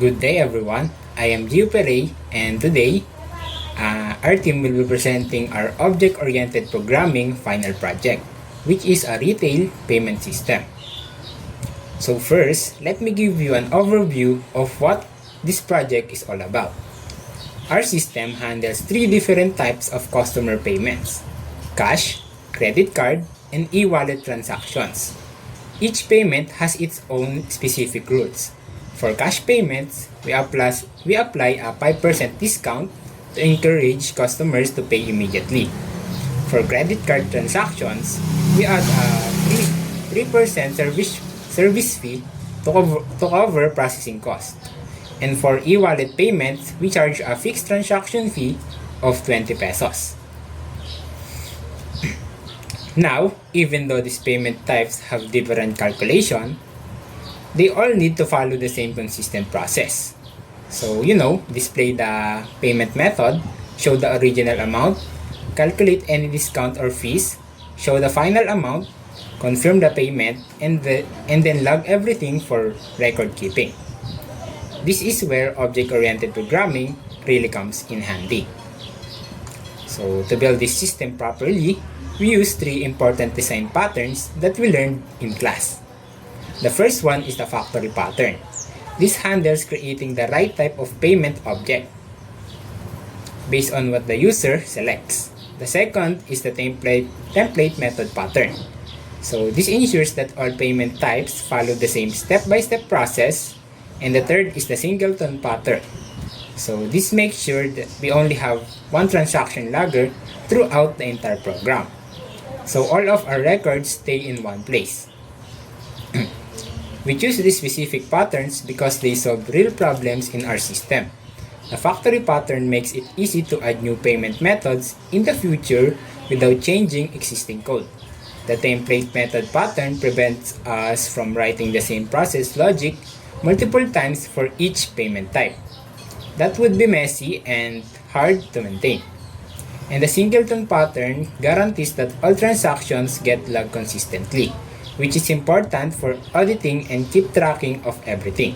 Good day everyone. I am Gio Perey and today our team will be presenting our object-oriented programming final project, which is a retail payment system. So first, let me give you an overview of what this project is all about. Our system handles three different types of customer payments: cash, credit card, and e-wallet transactions. Each payment has its own specific rules. For cash payments, we apply a 5% discount to encourage customers to pay immediately. For credit card transactions, we add a 3% service fee to cover processing costs. And for e-wallet payments, we charge a fixed transaction fee of 20 pesos. Now, even though these payment types have different calculation, they all need to follow the same consistent process. So, display the payment method, show the original amount, calculate any discount or fees, show the final amount, confirm the payment, and then log everything for record keeping. This is where object-oriented programming really comes in handy. So, to build this system properly, we use three important design patterns that we learned in class. The first one is the factory pattern. This handles creating the right type of payment object based on what the user selects. The second is the template method pattern. So this ensures that all payment types follow the same step-by-step process. And the third is the singleton pattern. So this makes sure that we only have one transaction logger throughout the entire program. So all of our records stay in one place. We choose these specific patterns because they solve real problems in our system. The factory pattern makes it easy to add new payment methods in the future without changing existing code. The template method pattern prevents us from writing the same process logic multiple times for each payment type. That would be messy and hard to maintain. And the singleton pattern guarantees that all transactions get logged consistently, which is important for auditing and keep tracking of everything.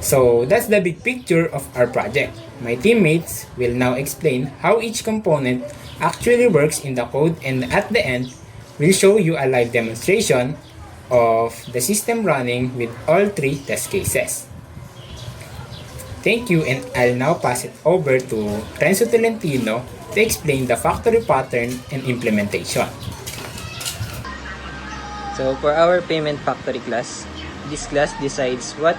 So that's the big picture of our project. My teammates will now explain how each component actually works in the code, and at the end, we'll show you a live demonstration of the system running with all three test cases. Thank you, and I'll now pass it over to Renzo Tolentino to explain the factory pattern and implementation. So for our payment factory class, this class decides what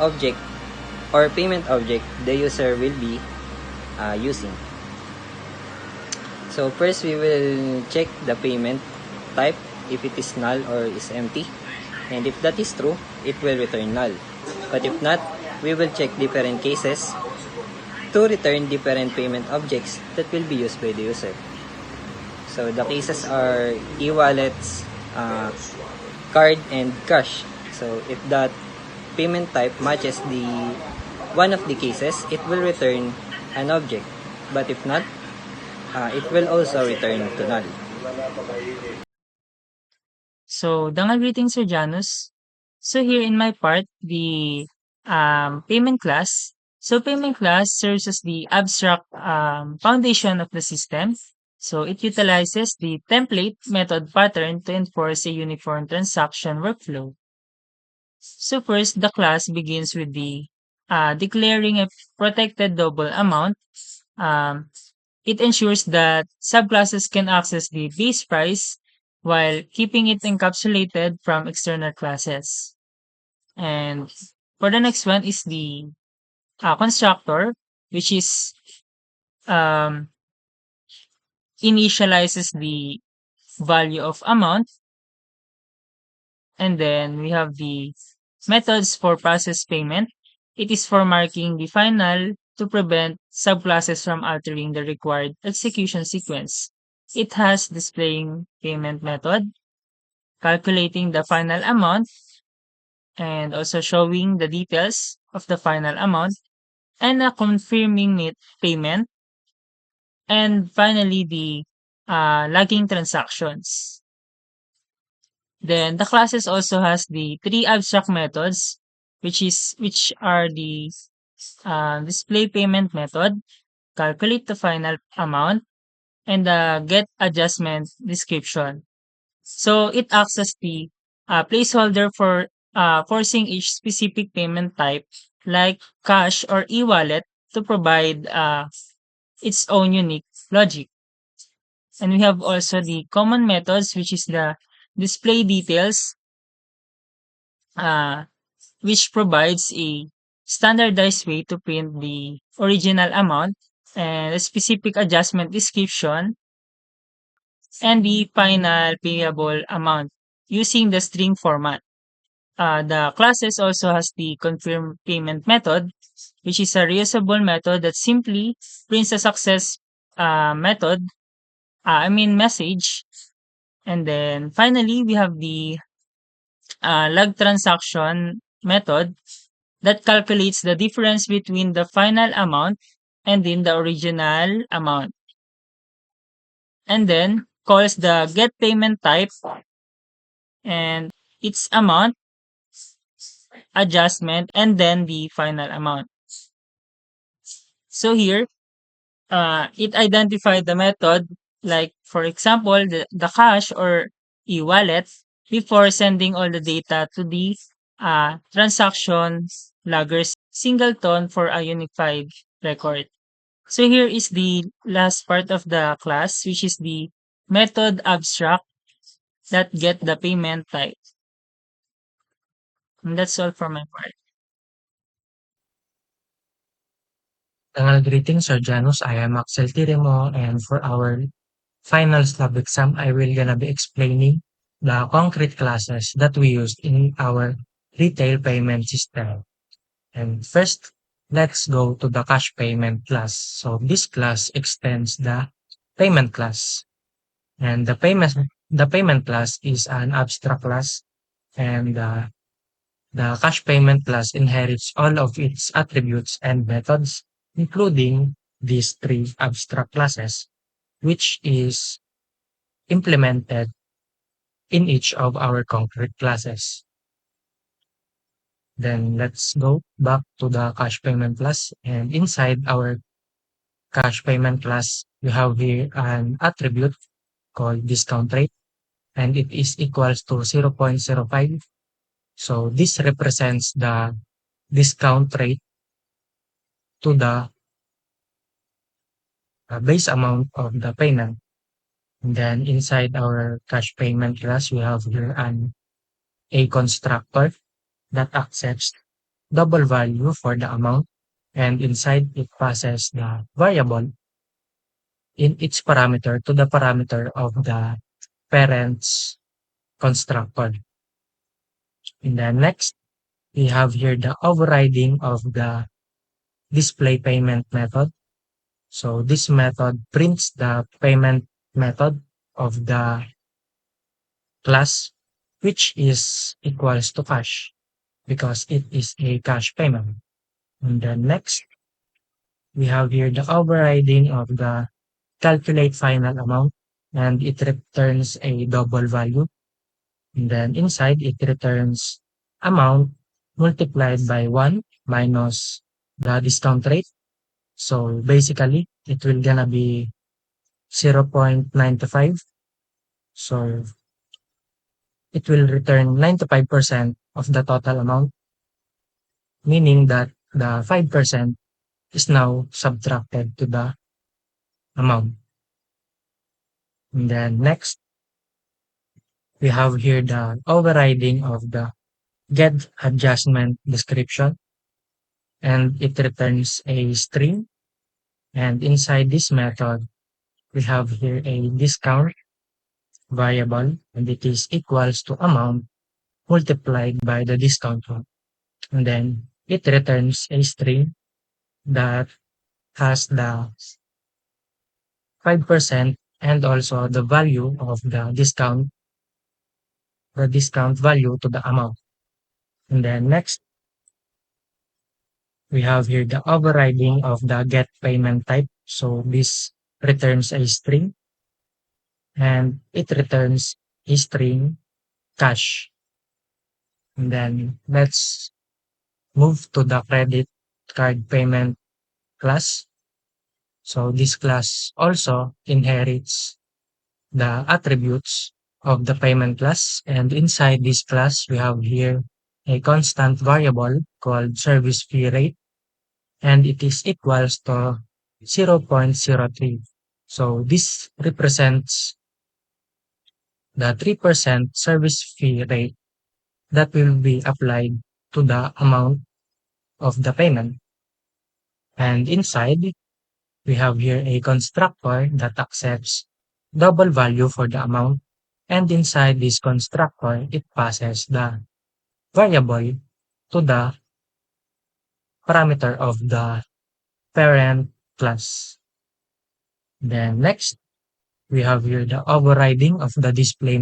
object or payment object the user will be using. So first we will check the payment type if it is null or is empty, and if that is true, it will return null. But if not, we will check different cases to return different payment objects that will be used by the user. So the cases are e-wallets, card, and cash. So if that payment type matches the one of the cases, it will return an object. But if not, it will also return to null. So, dangal greetings, Sir Janus. So here in my part, the payment class. So payment class serves as the abstract foundation of the system. So it utilizes the template method pattern to enforce a uniform transaction workflow. So first, the class begins with the declaring a protected double amount. Um, it ensures that subclasses can access the base price while keeping it encapsulated from external classes. And for the next one is the constructor, which is um, initializes the value of amount. And then we have the methods for process payment. It is for marking the final to prevent subclasses from altering the required execution sequence. It has displaying payment method, calculating the final amount, and also showing the details of the final amount, and confirming payment, and finally the logging transactions. Then the classes also has the three abstract methods which are the display payment method, calculate the final amount, and the get adjustment description. So it acts as the placeholder for forcing each specific payment type, like cash or e-wallet, to provide its own unique logic. And we have also the common methods, which is the display details, uh, which provides a standardized way to print the original amount and a specific adjustment description and the final payable amount using the string format. The classes also has the confirm payment method, which is a reusable method that simply prints a success message. And then finally, we have the log transaction method that calculates the difference between the final amount and in the original amount. And then calls the get payment type and its amount, adjustment, and then the final amount. So here, it identified the method, like for example, the cash or e-wallet before sending all the data to the transaction logger singleton for a unified record. So here is the last part of the class, which is the method abstract that get the payment type. And that's all for my part. Greetings, Sir Janus. I am Axel Tiremo, and for our final slab exam, I will gonna be explaining the concrete classes that we used in our retail payment system. And first, let's go to the cash payment class. So this class extends the payment class, and the payment class is an abstract class, and the cash payment class inherits all of its attributes and methods, including these three abstract classes, which is implemented in each of our concrete classes. Then let's go back to the cash payment class. And inside our cash payment class, we have here an attribute called discount rate, and it is equals to 0.05. So this represents the discount rate to the base amount of the payment. And then inside our cash payment class, we have here a constructor that accepts double value for the amount, and inside it passes the variable in its parameter to the parameter of the parent's constructor. And then next, we have here the overriding of the display payment method. So this method prints the payment method of the class, which is equals to cash because it is a cash payment. And then next, we have here the overriding of the calculate final amount, and it returns a double value. And then inside it returns amount multiplied by 1 minus the discount rate. So basically it will gonna be 0.95. So it will return 95% of the total amount, meaning that the 5% is now subtracted to the amount. And then next, we have here the overriding of the get adjustment description, and it returns a string. And inside this method, we have here a discount variable, and it is equals to amount multiplied by the discount rate. And then it returns a string that has the 5% and also the value of the discount value to the amount. And then next, we have here the overriding of the get payment type. So this returns a string, and it returns a string cash. And then let's move to the credit card payment class. So this class also inherits the attributes of the payment class, and inside this class we have here a constant variable called service fee rate, and it is equals to 0.03. So this represents the 3% service fee rate that will be applied to the amount of the payment. And inside, we have here a constructor that accepts double value for the amount. And inside this constructor, it passes the variable to the parameter of the parent class. Then next, we have here the overriding of the display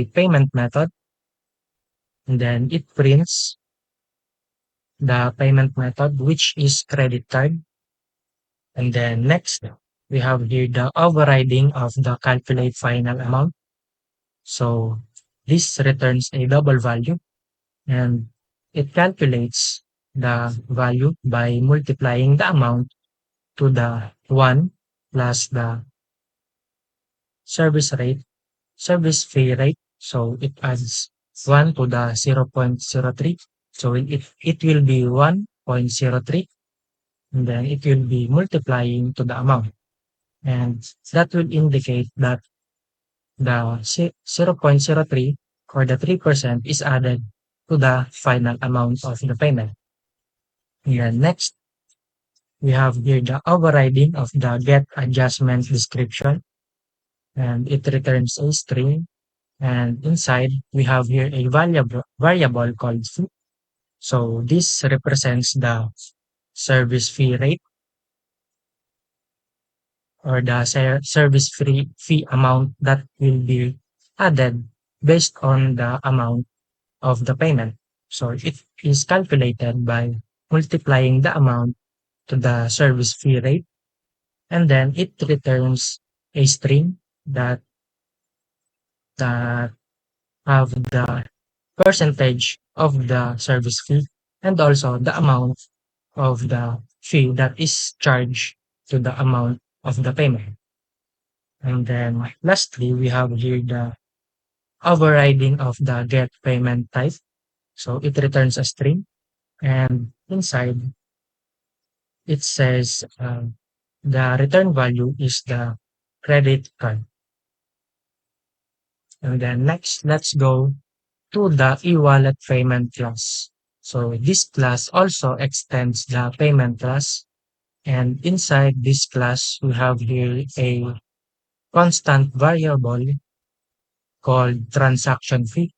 payment method. And then it prints the payment method, which is credit card. And then next, we have here the overriding of the calculate final amount. So this returns a double value, and it calculates the value by multiplying the amount to the 1 plus the service rate, service fee rate. So it adds 1 to the 0.03. So it will be 1.03, and then it will be multiplying to the amount. And that will indicate that the 0.03 or the 3% is added to the final amount of the payment. And next, we have here the overriding of the get adjustment description, and it returns a string. And inside, we have here a variable called fee. So this represents the service fee rate or the service fee amount that will be added based on the amount of the payment. So it is calculated by multiplying the amount to the service fee rate, and then it returns a string that have the percentage of the service fee and also the amount of the fee that is charged to the amount of the payment. And then lastly, we have here the overriding of the get payment type. So it returns a string, and inside it says the return value is the credit card. And then next, let's go to the e-wallet payment class. So this class also extends the payment class, and inside this class we have here a constant variable called transaction fee,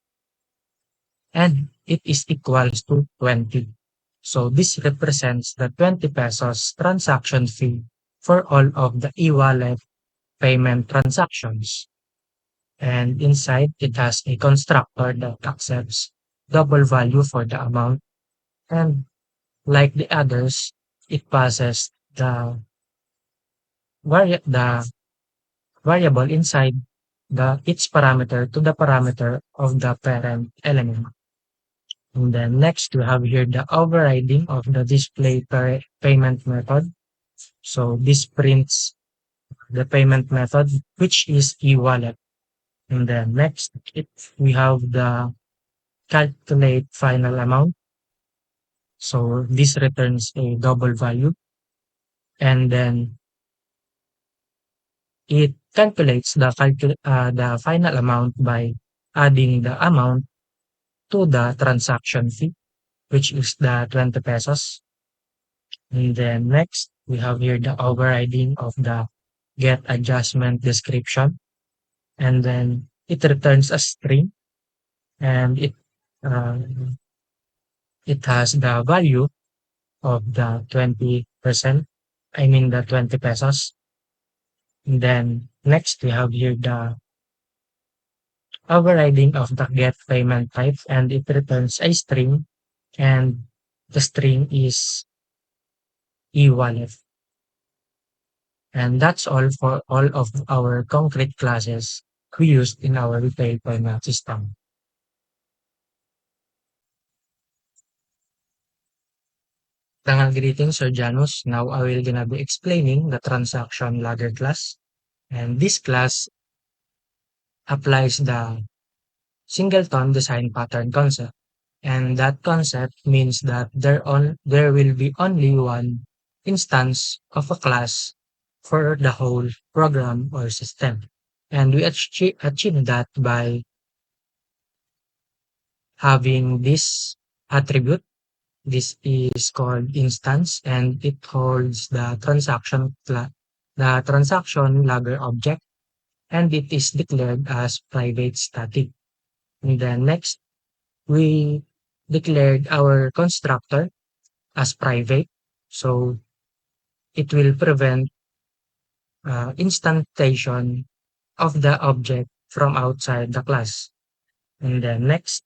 and it is equals to 20. So this represents the 20 pesos transaction fee for all of the e-wallet payment transactions. And inside, it has a constructor that accepts double value for the amount. And like the others, it passes the variable inside its parameter to the parameter of the parent element. And then next, we have here the overriding of the display payment method. So this prints the payment method, which is e-wallet. And then next, we have the calculate final amount. So this returns a double value. And then it calculates the final amount by adding the amount to the transaction fee, which is the 20 pesos. And then next, we have here the overriding of the get adjustment description. And then it returns a string, and it has the value of the 20%, I mean the 20 pesos. And then next we have here the overriding of the get payment type, and it returns a string, and the string is e-wallet. And that's all for all of our concrete classes we used in our retail payment system. Tangal greetings, Sir Janus. Now I will gonna be explaining the transaction logger class. And this class applies the singleton design pattern concept. And that concept means that there will be only one instance of a class for the whole program or system. And we achieve that by having this attribute. This is called instance, and it holds the transaction logger object, and it is declared as private static. And then next, we declared our constructor as private, so it will prevent instantiation of the object from outside the class. And then next,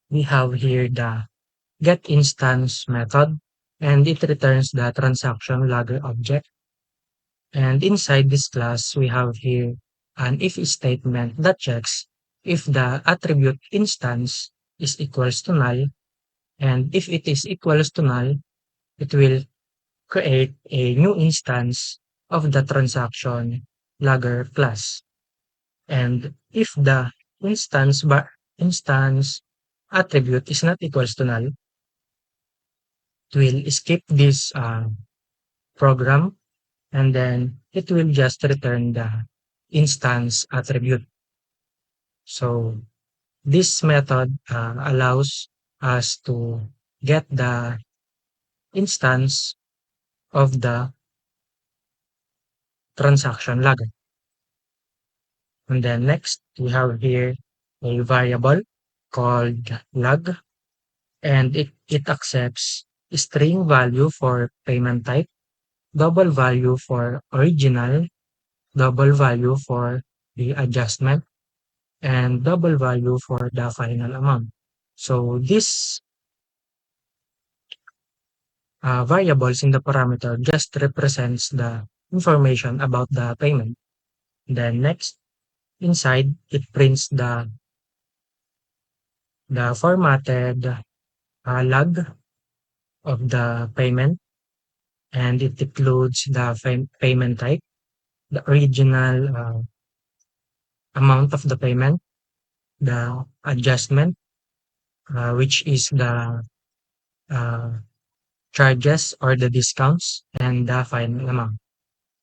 we have here the get instance method, and it returns the transaction logger object. And inside this class, we have here an if statement that checks if the attribute instance is equals to null, and if it is equals to null, it will create a new instance of the transaction logger class. And if the instance attribute is not equals to null, it will skip this program, and then it will just return the instance attribute. So this method allows us to get the instance of the transaction logger. And then next, we have here a variable called log, and it accepts string value for payment type, double value for original, double value for the adjustment, and double value for the final amount. So this variables in the parameter just represents the information about the payment. Then next, inside it prints the formatted log of the payment, and it includes the payment type, the original amount of the payment, the adjustment, which is the charges or the discounts, and the final amount.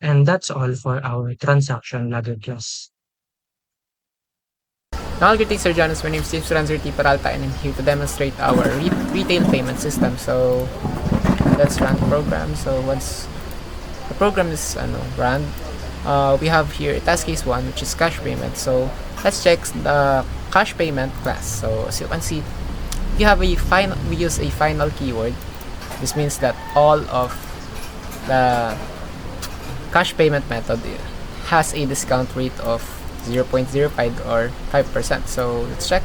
And that's all for our transaction logger class. Now, greetings, Sir Janus. My name is James Ranzer T. Peralta, and I'm here to demonstrate our retail payment system. So, let's run the program. So, once the program is run, we have here task case 1, which is cash payment. So, let's check the cash payment class. So, as you can see, we use a final keyword. This means that all of the cash payment method has a discount rate of 0.05 or 5%. So let's check.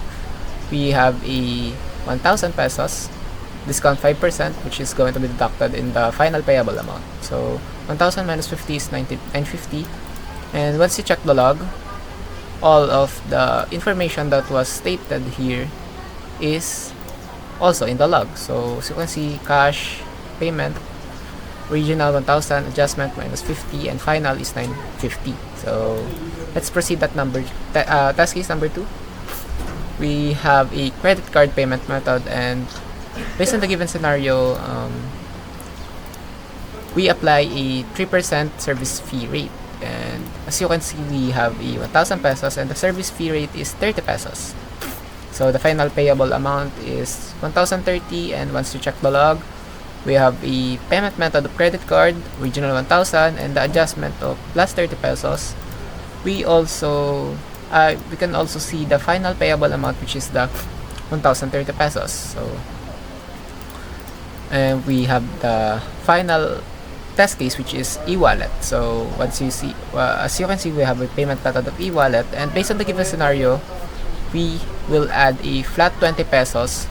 We have a 1,000 pesos discount 5%, which is going to be deducted in the final payable amount. So 1,000 minus 50 is 950. And once you check the log, all of the information that was stated here is also in the log. So as you can see, cash payment, original 1,000, adjustment minus 50, and final is 950. So let's proceed that number. Task case number 2. We have a credit card payment method, and based on the given scenario, we apply a 3% service fee rate. And as you can see, we have a 1,000 pesos, and the service fee rate is 30 pesos. So the final payable amount is 1,030, and once you check the log, we have a payment method of credit card, original 1,000, and the adjustment of plus 30 pesos. We can also see the final payable amount, which is the 1,030 pesos. So, and we have the final test case, which is e-wallet. So once you see, as you can see, we have a payment method of e-wallet, and based on the given scenario, we will add a flat 20 pesos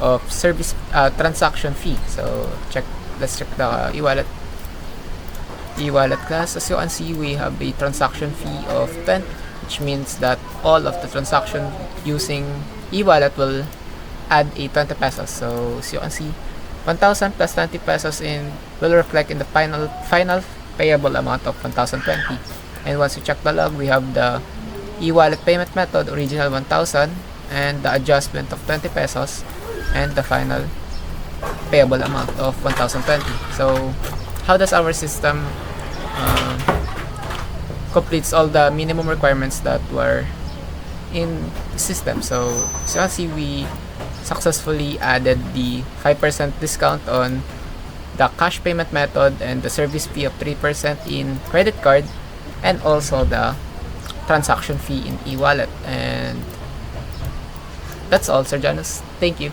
of service transaction fee. So let's check the e-wallet class. As you can see, we have a transaction fee of 10, which means that all of the transaction using e-wallet will add a 20 pesos. So as you can see, 1,000 plus 20 pesos will reflect in the final payable amount of 1,020. And once you check the log, we have the e-wallet payment method, original 1,000, and the adjustment of 20 pesos, and the final payable amount of 1,020. So, how does our system completes all the minimum requirements that were in the system? So, as you can see, we successfully added the 5% discount on the cash payment method and the service fee of 3% in credit card, and also the transaction fee in e-wallet. And that's all, Sir Janus. Thank you.